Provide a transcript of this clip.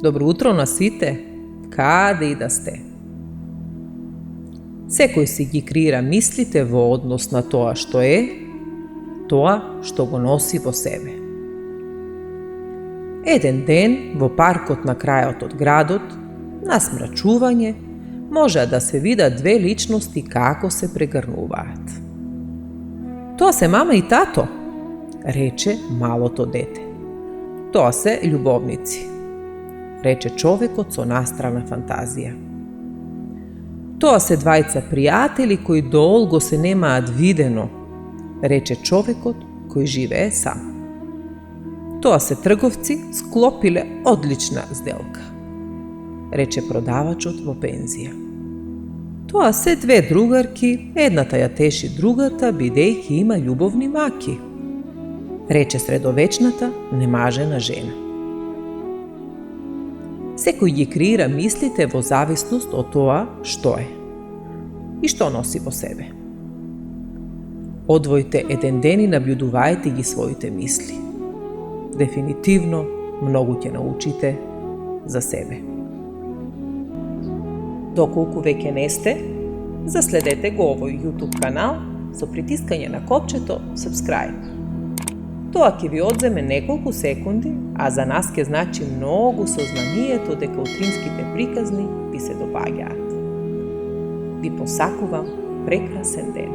Dobro utro na sите, kade i da ste. Секој си ги креира мислите во однос на тоа што е, тоа што го носи во себе. Еден ден во паркот на крајот од градот, на смрачување, може да се видат две личности како се прегрнуваат. Тоа се мама и тато, рече малото дете. Тоа се љубовници, рече човекот со настрана фантазија. Тоа се двајца пријатели кои долго се немаат видено, рече човекот кој живее сам. Тоа се трговци склопиле одлична сделка, рече продавачот во пензија. Тоа се две другарки, едната ја теши другата бидејќи има љубовни маки, рече средовечната немажена жена. Секој ги креира мислите во зависност од тоа што е и што носи во себе. Одвојте еден ден и набљудувајте ги своите мисли. Дефинитивно многу ќе научите за себе. Доколку веќе не сте, заследете го овој YouTube канал со притискање на копчето Subscribe. Тоа ќе ви одземе неколку секунди, а за нас ќе значи многу сознанието дека утринските приказни ви се допаѓаат. Ви посакувам прекрасен ден.